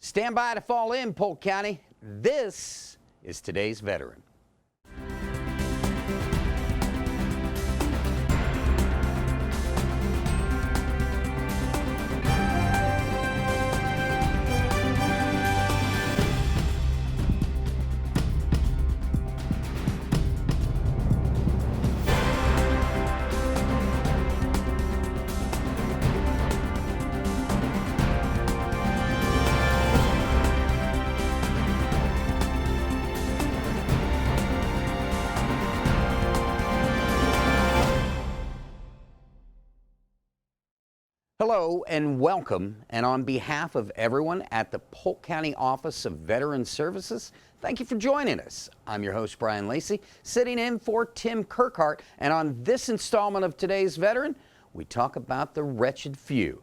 Stand by to fall in, Polk County. This is today's veteran. Hello and welcome, and on behalf of everyone at the Polk County Office of Veteran Services, thank you for joining us. I'm your host, Brian Lacey, sitting in for Tim Kirkhart, and on this installment of Today's Veteran, we talk about the Wretched Few.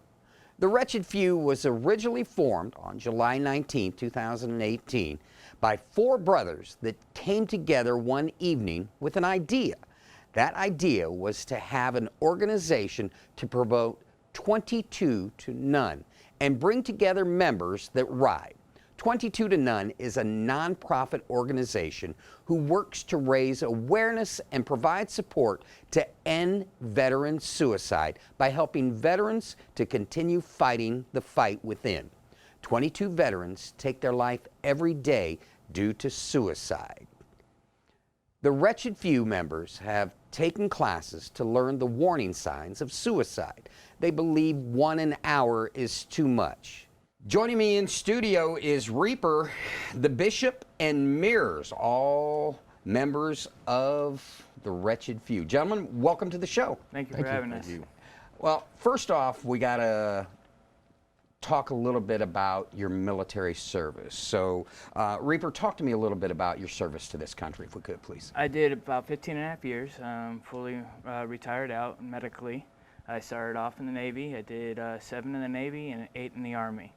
The Wretched Few was originally formed on July 19, 2018 by four brothers that came together one evening with an idea. That idea was to have an organization to promote 22 to None and bring together members that ride. 22 to None is a nonprofit organization who works to raise awareness and provide support to end veteran suicide by helping veterans to continue fighting the fight within. 22 veterans take their life every day due to suicide. The Wretched Few members have taken classes to learn the warning signs of suicide. They believe 1 an hour is too much. Joining me in studio is Reaper, the Bishop, and Mirrors, all members of the Wretched Few. Gentlemen, welcome to the show. Thank you for having us. Well, first off, we got to talk a little bit about your military service. So, Reaper, talk to me a little bit about your service to this country, if we could, please. I did about 15 and a half years, fully retired out medically. I started off in the Navy. I did 7 in the Navy and 8 in the Army.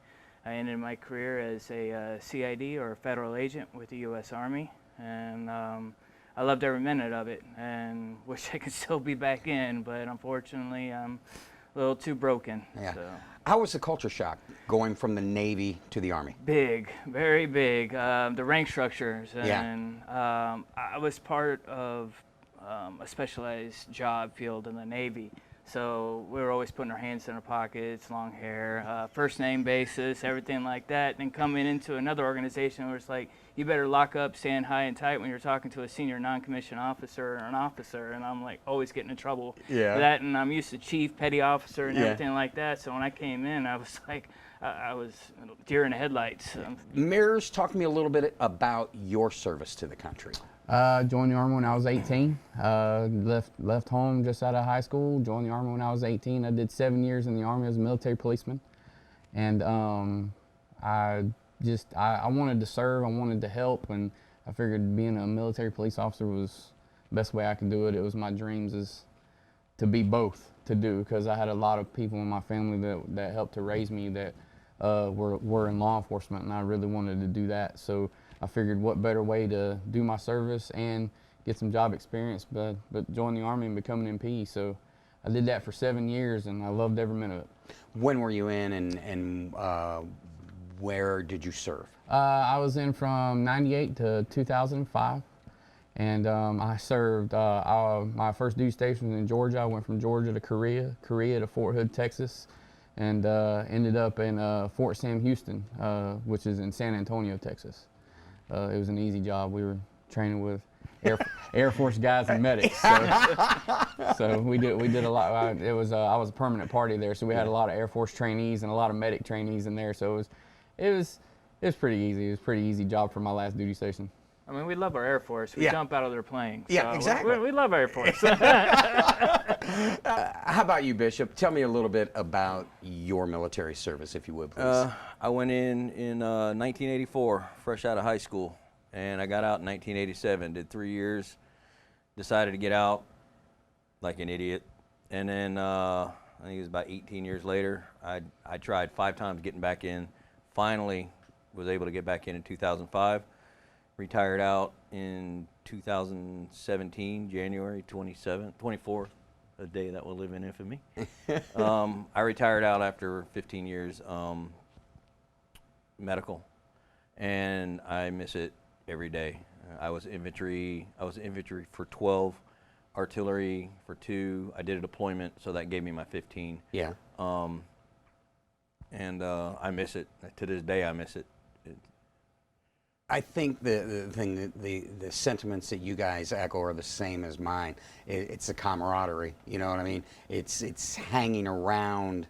I ended my career as a CID, or a federal agent, with the U.S. Army, and I loved every minute of it and wish I could still be back in, but unfortunately I'm a little too broken. Yeah. So. How was the culture shock going from the Navy to the Army? Big, very big. The rank structures, and I was part of a specialized job field in the Navy. So we were always putting our hands in our pockets, long hair, first name basis, everything like that. And coming into another organization where it's like, you better lock up, stand high and tight when you're talking to a senior non-commissioned officer or an officer. And I'm like always getting in trouble for that. And I'm used to chief, petty officer, and everything like that. So when I came in, I was like, I was deer in the headlights. Mirrors, talk to me a little bit about your service to the country. Joined the Army when I was 18. Left home just out of high school. Joined the Army when I was 18. I did 7 years in the Army as a military policeman. And I wanted to serve, I wanted to help, and I figured being a military police officer was the best way I could do it. It was my dreams is to be both, to do, because I had a lot of people in my family that helped to raise me that were in law enforcement, and I really wanted to do that. So I figured what better way to do my service and get some job experience but join the Army and become an MP. So I did that for 7 years, and I loved every minute of it. When were you in, and where did you serve? I was in from 98 to 2005, and I served, my first duty station was in Georgia. I went from Georgia to Korea to Fort Hood, Texas, and ended up in Fort Sam Houston, which is in San Antonio, Texas. It was an easy job. We were training with Air Force guys and medics, so we did a lot. I was a permanent party there, so we had a lot of Air Force trainees and a lot of medic trainees in there. So it was pretty easy. It was a pretty easy job for my last duty station. I mean, we love our Air Force. We jump out of their planes. Yeah, so exactly. We love Air Force. How about you, Bishop? Tell me a little bit about your military service, if you would, please. I went in 1984, fresh out of high school, and I got out in 1987. Did 3 years, decided to get out like an idiot, and then I think it was about 18 years later, I tried 5 times getting back in. Finally, was able to get back in 2005. Retired out in 2017, January 24th, a day that will live in infamy. I retired out after 15 years. medical, and I miss it every day. I was infantry for 12, artillery for 2. I did a deployment, so that gave me my 15. Yeah. And I miss it. To this day, I miss it. I think the sentiments that you guys echo are the same as mine. It's the camaraderie. You know what I mean? It's hanging around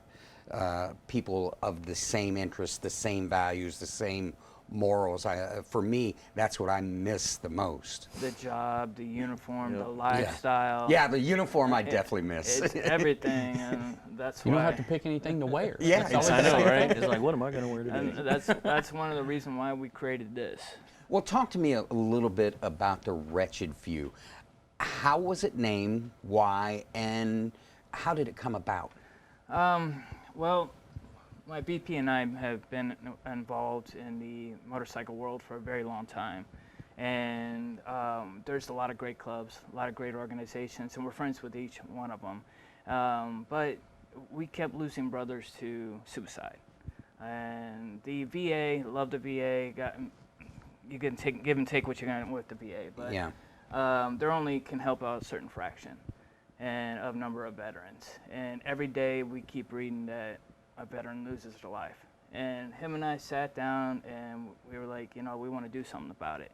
people of the same interests, the same values, the same morals. For me, that's what I miss the most. The job, the uniform, Yep. the lifestyle. Yeah, the uniform I definitely miss. It's everything, and that's You why. don't have to pick anything to wear. Yeah, That's I always- know, right? It's like, what am I going to wear today? And that's one of the reasons why we created this. Well, talk to me a little bit about the Wretched Few. How was it named? Why? And how did it come about? Well, my BP and I have been involved in the motorcycle world for a very long time. And there's a lot of great clubs, a lot of great organizations, and we're friends with each one of them. But we kept losing brothers to suicide. And the VA, love the VA, you can give and take what you're going with the VA, but Yeah. they only can help out a certain fraction and of number of veterans. And every day we keep reading that a veteran loses their life. And him and I sat down and we were like, you know, we want to do something about it.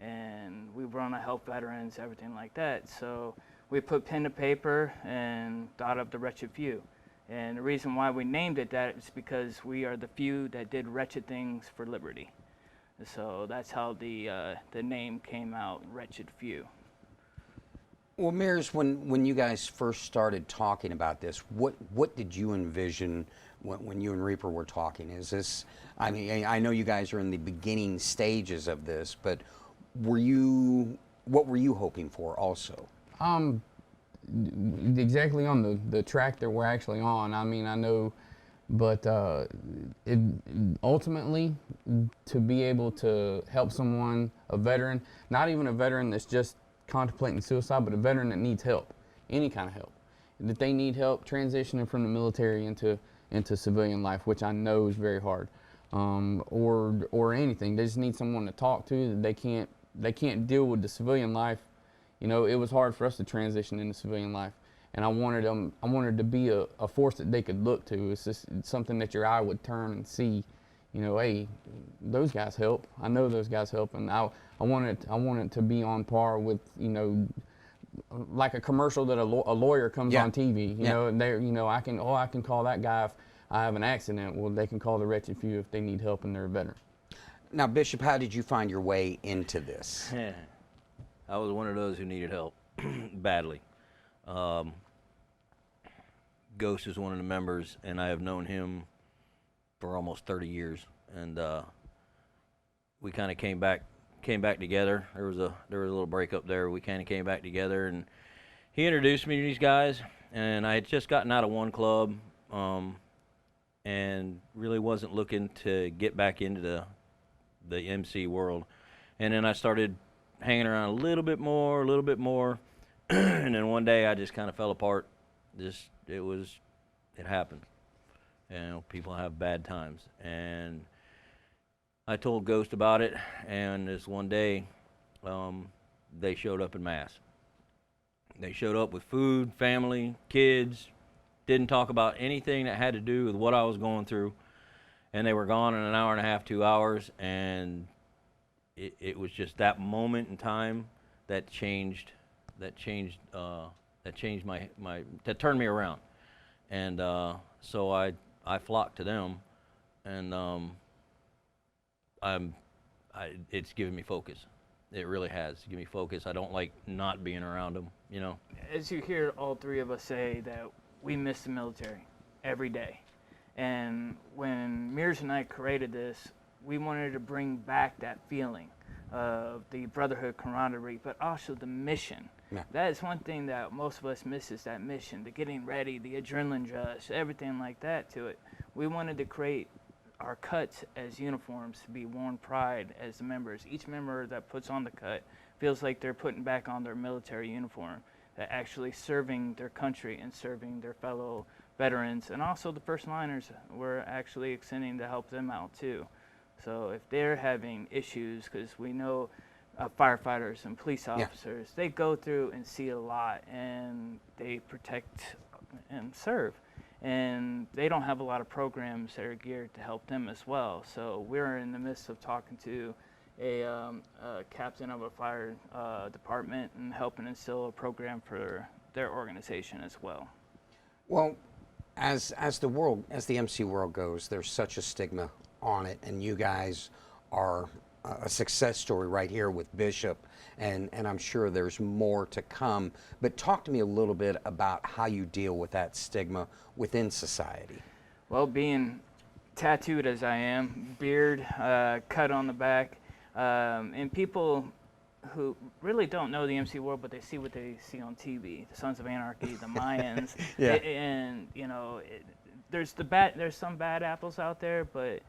And we want to help veterans, everything like that. So we put pen to paper and thought of the Wretched Few. And the reason why we named it that is because we are the few that did wretched things for liberty. So that's how the name came out, Wretched Few. Well, Mears, when you guys first started talking about this, what did you envision when you and Reaper were talking? Is this, I mean, I know you guys are in the beginning stages of this, but what were you hoping for also? Exactly on the track that we're actually on. I mean, I know, but ultimately, to be able to help someone, a veteran, not even a veteran that's just contemplating suicide, but a veteran that needs help, any kind of help, that they need help transitioning from the military into civilian life, which I know is very hard, or anything. They just need someone to talk to. That they can't deal with the civilian life. You know, it was hard for us to transition into civilian life, and I wanted to be a force that they could look to. It's just something that your eye would turn and see. You know, hey, those guys help. I know those guys help, and I wanted to be on par with, you know, like a commercial that a lawyer comes on TV. You know, and they, you know, I can call that guy if I have an accident. Well, they can call the Wretched Few if they need help and they're a veteran. Now, Bishop, how did you find your way into this? I was one of those who needed help badly. Ghost is one of the members, and I have known him for almost 30 years, and we kind of came back together. There was a little breakup there. We kind of came back together, and he introduced me to these guys, and I had just gotten out of one club, and really wasn't looking to get back into the MC world. And then I started hanging around a little bit more, and then one day I just kind of fell apart. It happened. You know, people have bad times, and I told Ghost about it, and this one day, they showed up en masse. They showed up with food, family, kids, didn't talk about anything that had to do with what I was going through, and they were gone in an hour and a half, 2 hours, and it was just that moment in time that turned me around, and so I flocked to them, and it's given me focus. It really has given me focus. I don't like not being around them, you know. As you hear all three of us say that we miss the military every day. And when Mears and I created this, we wanted to bring back that feeling of the brotherhood, camaraderie, but also the mission. Yeah. That is one thing that most of us miss, is that mission, the getting ready, the adrenaline rush, everything like that to it. We wanted to create our cuts as uniforms to be worn pride as the members. Each member that puts on the cut feels like they're putting back on their military uniform, that actually serving their country and serving their fellow veterans, and also the first liners. We're actually extending to help them out too. So if they're having issues, because we know firefighters and police officers, they go through and see a lot, and they protect and serve. And they don't have a lot of programs that are geared to help them as well. So we're in the midst of talking to a captain of a fire department and helping instill a program for their organization as well. Well, as the MC world goes, there's such a stigma on it, and you guys are a success story right here with Bishop, and I'm sure there's more to come. But talk to me a little bit about how you deal with that stigma within society. Well, being tattooed as I am, beard, cut on the back, and people who really don't know the MC world, but they see what they see on TV, the Sons of Anarchy, the Mayans, and you know, there's some bad apples out there, but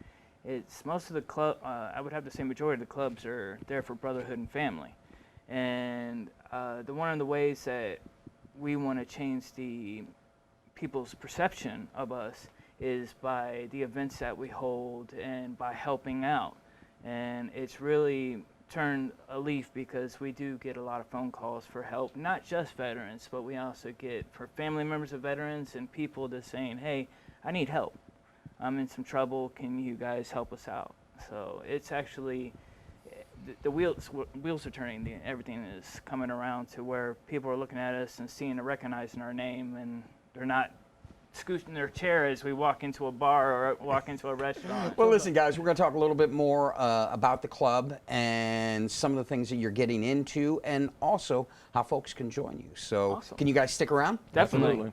it's most of the club. I would have to say majority of the clubs are there for brotherhood and family, and one of the ways that we want to change the people's perception of us is by the events that we hold and by helping out, and it's really turned a leaf because we do get a lot of phone calls for help, not just veterans, but we also get for family members of veterans and people just saying, hey, I need help. I'm in some trouble. Can you guys help us out? So it's actually, the wheels are turning. Everything is coming around to where people are looking at us and seeing and recognizing our name, and they're not scooting their chair as we walk into a bar or walk into a restaurant. Well, listen, guys, we're going to talk a little bit more about the club and some of the things that you're getting into, and also how folks can join you. So Awesome. Can you guys stick around? Definitely.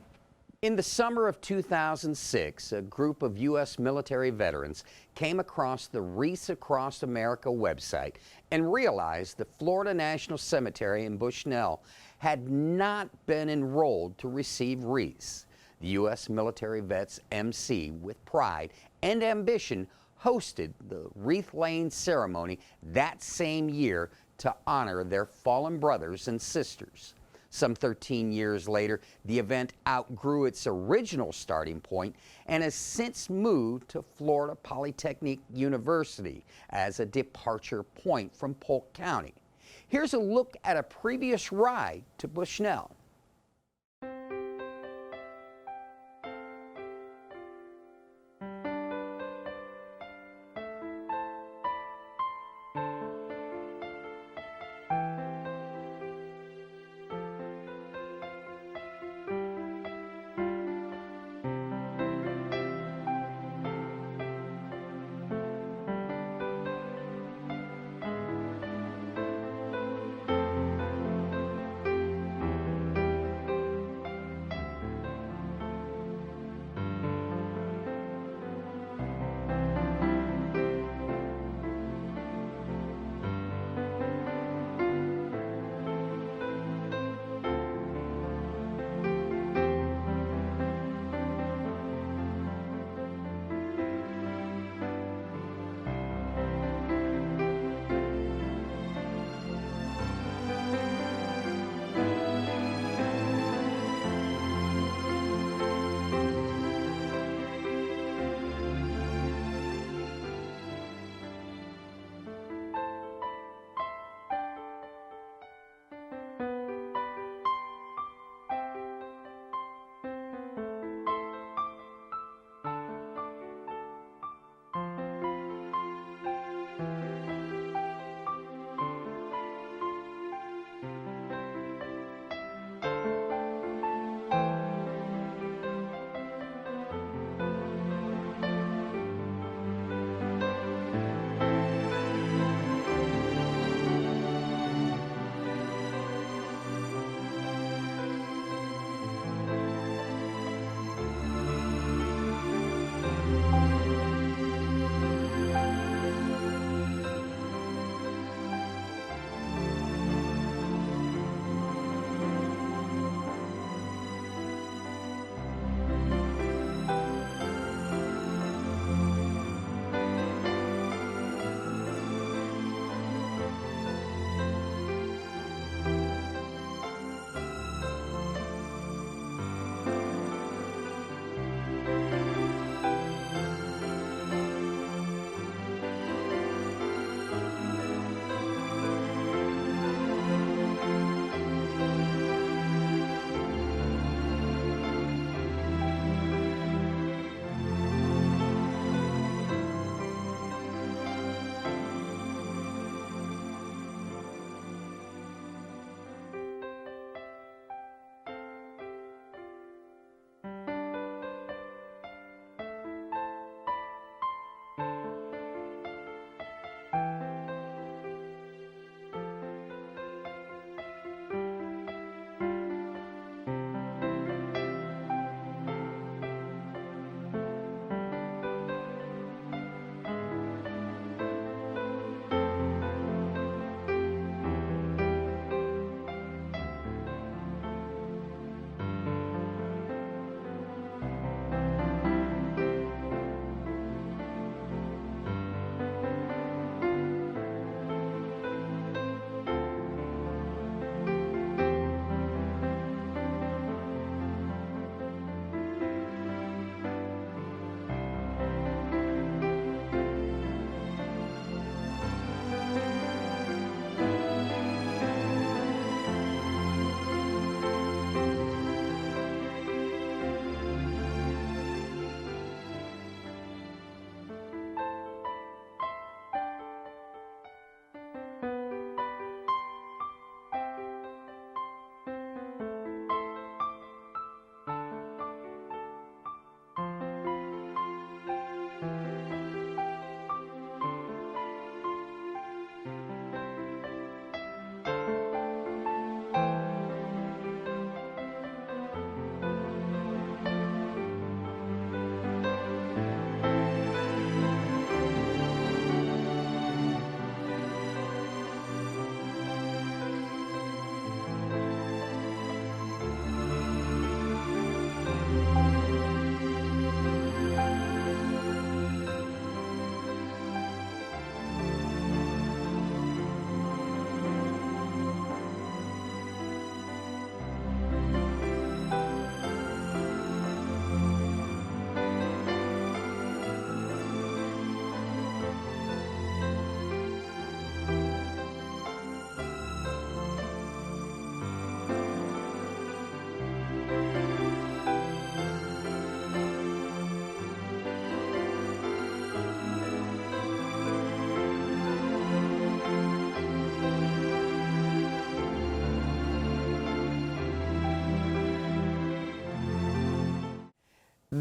In the summer of 2006, a group of U.S. military veterans came across the Wreaths Across America website and realized the Florida National Cemetery in Bushnell had not been enrolled to receive wreaths. The U.S. Military Vets MC, with pride and ambition, hosted the wreath laying ceremony that same year to honor their fallen brothers and sisters. Some 13 years later, the event outgrew its original starting point and has since moved to Florida Polytechnic University as a departure point from Polk County. Here's a look at a previous ride to Bushnell.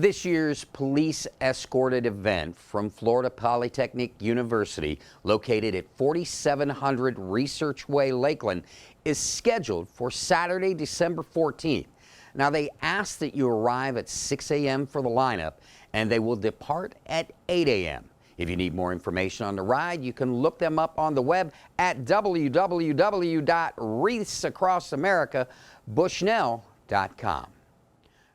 This year's police escorted event from Florida Polytechnic University, located at 4700 Research Way, Lakeland, is scheduled for Saturday, December 14th. Now, they ask that you arrive at 6 a.m. for the lineup, and they will depart at 8 a.m. If you need more information on the ride, you can look them up on the web at www.wreathsacrossamerica.bushnell.com.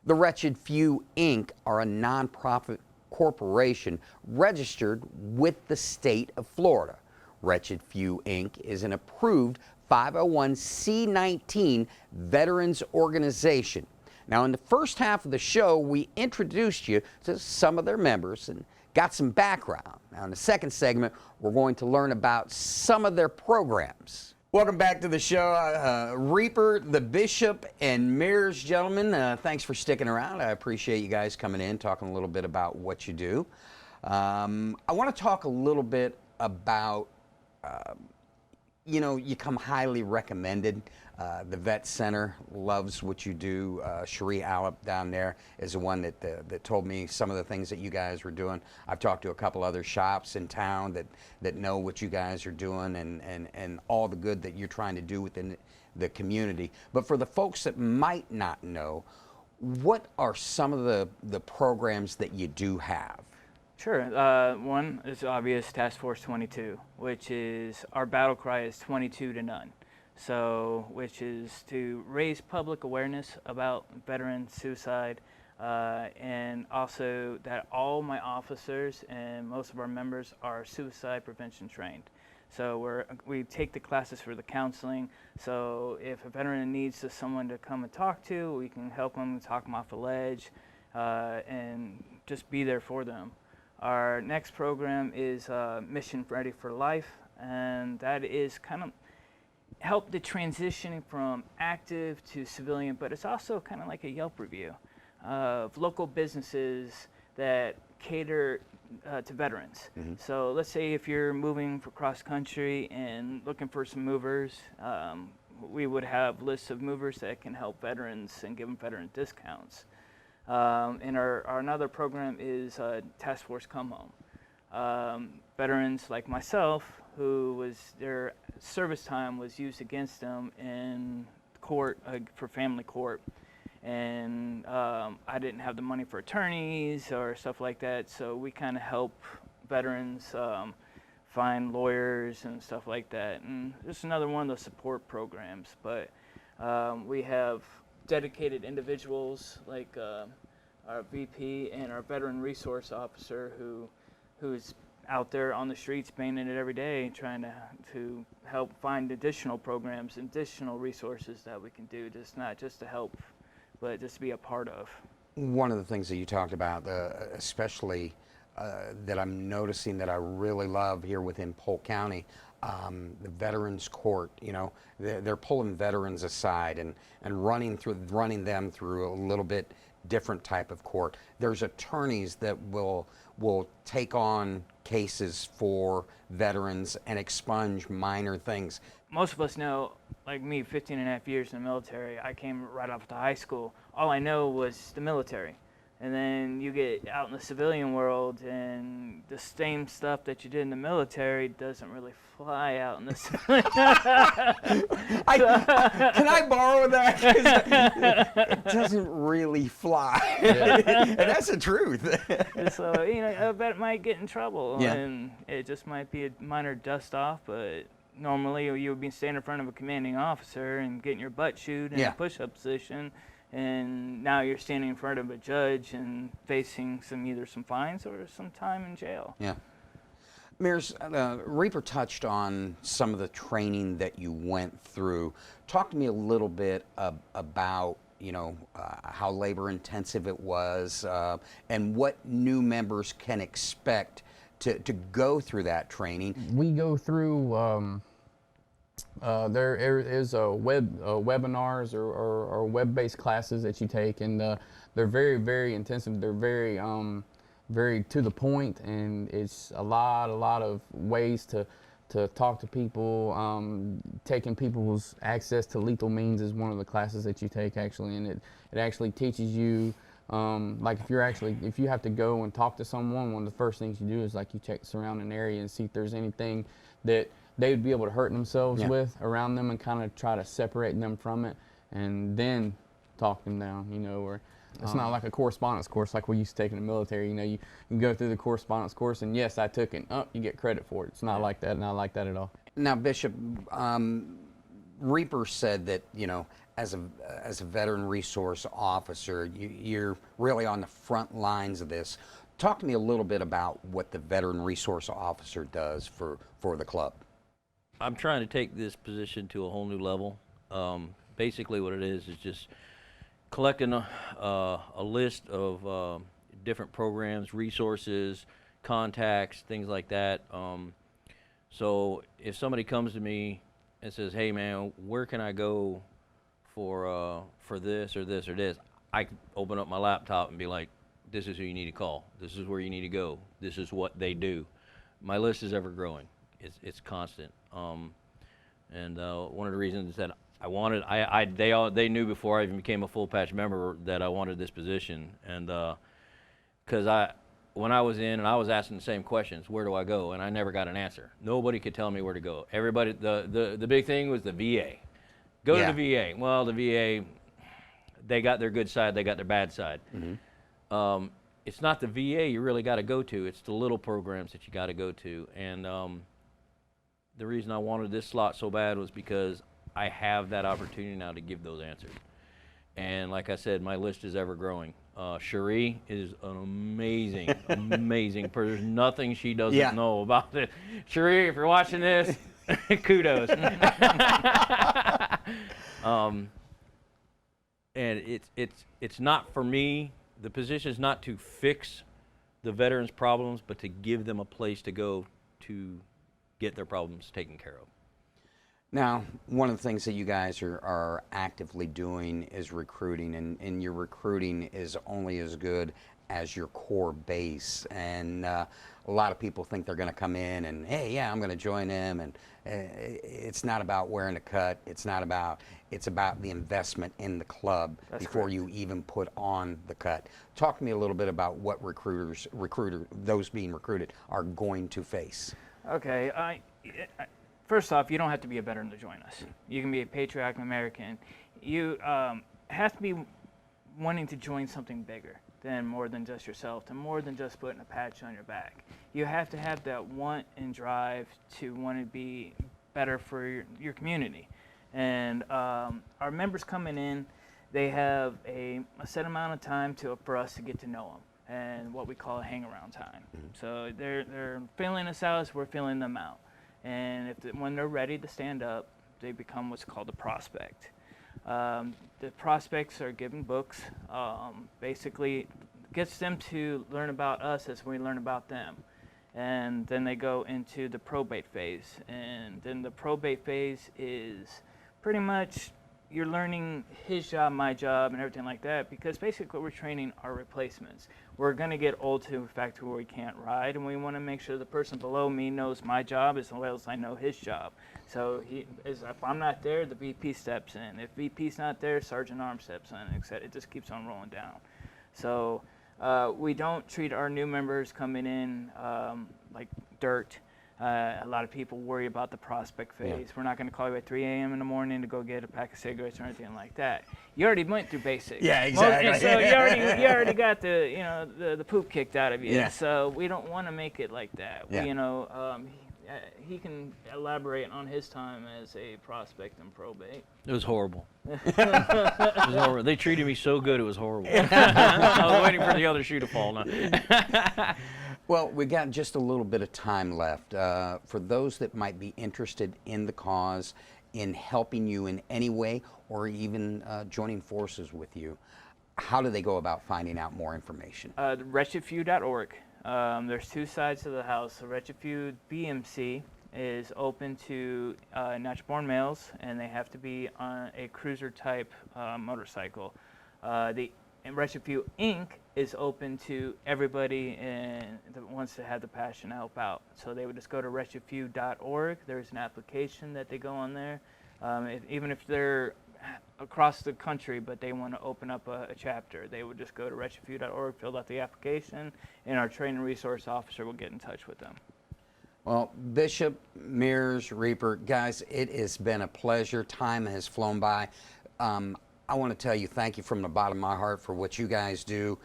The Wretched Few, Inc. are a nonprofit corporation registered with the state of Florida. Wretched Few, Inc. is an approved 501c19 veterans organization. Now, in the first half of the show, we introduced you to some of their members and got some background. Now, in the second segment, we're going to learn about some of their programs. Welcome back to the show. Reaper, the Bishop, and Mears, gentlemen, thanks for sticking around. I appreciate you guys coming in, talking a little bit about what you do. I want to talk a little bit about, you come highly recommended. The Vet Center loves what you do. Cherie Allop down there is the one that told me some of the things that you guys were doing. I've talked to a couple other shops in town that know what you guys are doing and all the good that you're trying to do within the community. But for the folks that might not know, what are some of the programs that you do have? Sure. One is obvious, Task Force 22, which is our battle cry is 22 to none. So, which is to raise public awareness about veteran suicide, and also that all my officers and most of our members are suicide prevention trained. So we take the classes for the counseling. So if a veteran needs someone to come and talk to, we can help them, talk them off the ledge, and just be there for them. Our next program is Mission Ready for Life, and that is kind of help the transition from active to civilian, but it's also kind of like a Yelp review of local businesses that cater to veterans. Mm-hmm. So let's say if you're moving for cross country and looking for some movers, we would have lists of movers that can help veterans and give them veteran discounts. And our another program is Task Force Come Home. Veterans like myself, who was their service time was used against them in court for family court, and I didn't have the money for attorneys or stuff like that, so we kind of help veterans find lawyers and stuff like that. And just another one of the support programs. But we have dedicated individuals like our VP and our veteran resource officer who's out there on the streets painting it every day, trying to help find additional programs, additional resources that we can do, just not just to help, but just to be a part of. One of the things that you talked about, especially that I'm noticing that I really love here within Polk County, the Veterans Court. They're pulling veterans aside and running them through a little bit different type of court. There's attorneys that will take on cases for veterans and expunge minor things. Most of us know, like me, 15 and a half years in the military, I came right off to high school. All I know was the military. And then you get out in the civilian world, and the same stuff that you did in the military doesn't really fly out in the civilian. Can I borrow that? 'Cause it doesn't really fly. Yeah. And that's the truth. So, a vet might get in trouble, yeah. And it just might be a minor dust off, but normally you would be standing in front of a commanding officer and getting your butt chewed in a push-up position. And now you're standing in front of a judge and facing either some fines or some time in jail. Yeah. Mears, Reaper touched on some of the training that you went through. Talk to me a little bit about how labor intensive it was, and what new members can expect to go through that training. We go through. There is webinars or web-based classes that you take, and they're very, very intensive. They're very, very to the point, and it's a lot of ways to talk to people. Taking people's access to lethal means is one of the classes that you take, actually, and it actually teaches you Like if you have to go and talk to someone, one of the first things you do is like you check the surrounding area and see if there's anything that they would be able to hurt themselves with around them, and kind of try to separate them from it, and then talk them down, you know. Or it's not like a correspondence course like we used to take in the military. You know, you can go through the correspondence course, and yes, I took it. Oh, you get credit for it. It's not like that. Not like that at all. Now, Bishop, Reaper said that, you know, as a veteran resource officer, you're really on the front lines of this. Talk to me a little bit about what the veteran resource officer does for the club. I'm trying to take this position to a whole new level. Basically what it is just collecting a list of different programs, resources, contacts, things like that. So if somebody comes to me and says, hey man, where can I go for this or this or this, I can open up my laptop and be like, this is who you need to call. This is where you need to go. This is what they do. My list is ever growing. It's constant. And one of the reasons that I wanted, they knew before I even became a full patch member that I wanted this position. And because when I was in and I was asking the same questions, where do I go? And I never got an answer. Nobody could tell me where to go. Everybody, the big thing was the VA. Go to the VA. Well, the VA, they got their good side, they got their bad side. Mm-hmm. It's not the VA you really got to go to. It's the little programs that you got to go to. And the reason I wanted this slot so bad was because I have that opportunity now to give those answers. And like I said, my list is ever growing. Cherie is an amazing, amazing person. There's nothing she doesn't know about it. Cherie, if you're watching this, kudos. And it's not for me. The position is not to fix the veterans' problems, but to give them a place to go to get their problems taken care of. Now, one of the things that you guys are actively doing is recruiting, and your recruiting is only as good as your core base. And a lot of people think they're going to come in and, hey, yeah, I'm going to join them. And it's not about wearing a cut. It's about the investment in the club. That's before correct. You even put on the cut. Talk to me a little bit about what those being recruited are going to face. Okay, first off, you don't have to be a veteran to join us. You can be a patriotic American. You have to be wanting to join something bigger than more than just yourself, and more than just putting a patch on your back. You have to have that want and drive to want to be better for your community. And our members coming in, they have a set amount of time for us to get to know them, and what we call a hang-around time. So they're filling us out as we're filling them out. And when they're ready to stand up, they become what's called a prospect. The prospects are given books, basically gets them to learn about us as we learn about them. And then they go into the probate phase. And then the probate phase is pretty much you're learning his job, my job, and everything like that, because basically we're training our replacements. We're going to get old to the fact where we can't ride, and we want to make sure the person below me knows my job as well as I know his job. So if I'm not there, the VP steps in. If VP's not there, Sergeant Arms steps in, etc. It just keeps on rolling down. So we don't treat our new members coming in like dirt. A lot of people worry about the prospect phase. Yeah. We're not going to call you at 3 a.m. in the morning to go get a pack of cigarettes or anything like that. You already went through basics. Yeah, exactly. So you already got the poop kicked out of you. Yeah. So we don't want to make it like that. Yeah. He can elaborate on his time as a prospect in probate. It was horrible. It was horrible. They treated me so good, it was horrible. I was waiting for the other shoe to fall now. Well, we got just a little bit of time left. For those that might be interested in the cause, in helping you in any way, or even joining forces with you, how do they go about finding out more information? WretchedFew.org. There's two sides to the house. The Wretched Few BMC is open to natural-born males, and they have to be on a cruiser-type motorcycle. The Wretched Few Inc. is open to everybody that wants to have the passion to help out. So they would just go to wretchedfew.org. There's an application that they go on there. Even if they're across the country, but they want to open up a chapter, they would just go to wretchedfew.org, fill out the application, and our training resource officer will get in touch with them. Well, Bishop, Mears, Reaper, guys, it has been a pleasure. Time has flown by. I want to tell you thank you from the bottom of my heart for what you guys do.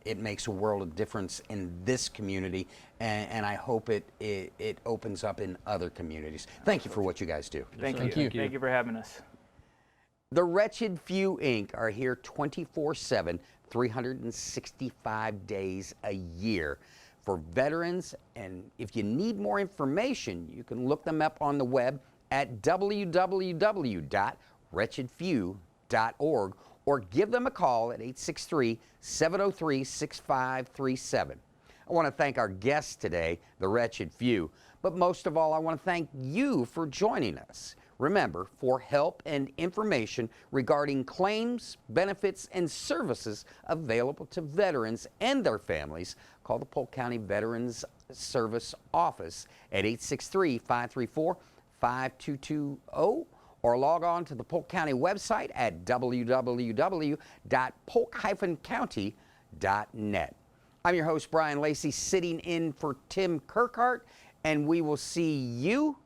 It makes a world of difference in this community, and I hope it opens up in other communities. Thank you for what you guys do. Thank Thank you. you. Thank you for having us. The Wretched Few, Inc. are here 24/7, 365 days a year for veterans. And if you need more information, you can look them up on the web at www.wretchedfew.org or give them a call at 863-703-6537. I want to thank our guests today, the Wretched Few, but most of all, I want to thank you for joining us. Remember, for help and information regarding claims, benefits, and services available to veterans and their families, call the Polk County Veterans Service Office at 863-534-5220 or log on to the Polk County website at www.polk-county.net. I'm your host, Brian Lacey, sitting in for Tim Kirkhart, and we will see you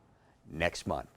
next month.